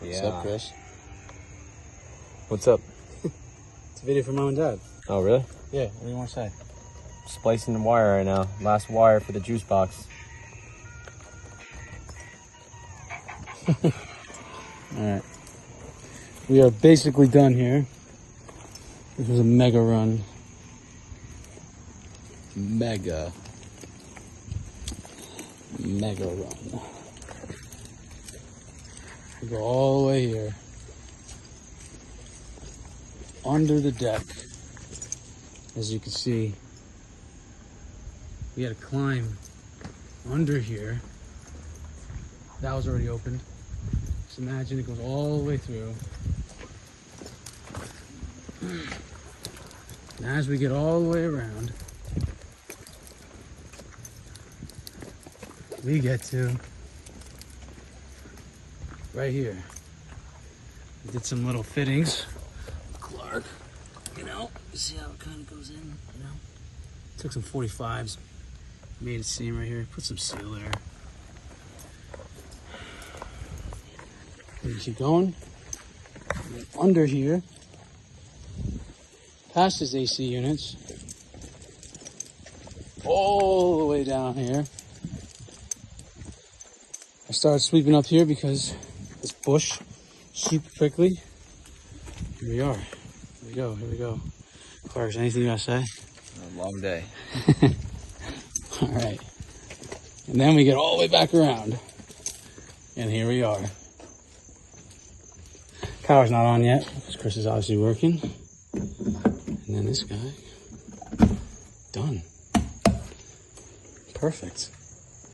Yeah. What's up, Chris? What's up? It's a video for Mom and Dad. Oh, really? Yeah, what do you want to say? Splicing the wire right now. Last wire for the juice box. Alright. We are basically done here. This was a mega run. Mega run. We go all the way here. Under the deck. As you can see, we had to climb under here. That was already opened. Just imagine it goes all the way through. And as we get all the way around, we get to right here. We did some little fittings. Clark, you know, see how it kind of goes in, you know? Took some 45s, made a seam right here, put some seal there. And keep going. And then under here, past his AC units, all the way down here. I started sweeping up here because this bush super quickly. Here we are. Here we go. Clark, anything you gotta say? A long day. All right. And then we get all the way back around. And here we are. Power's not on yet because Chris is obviously working. And then this guy. Done. Perfect.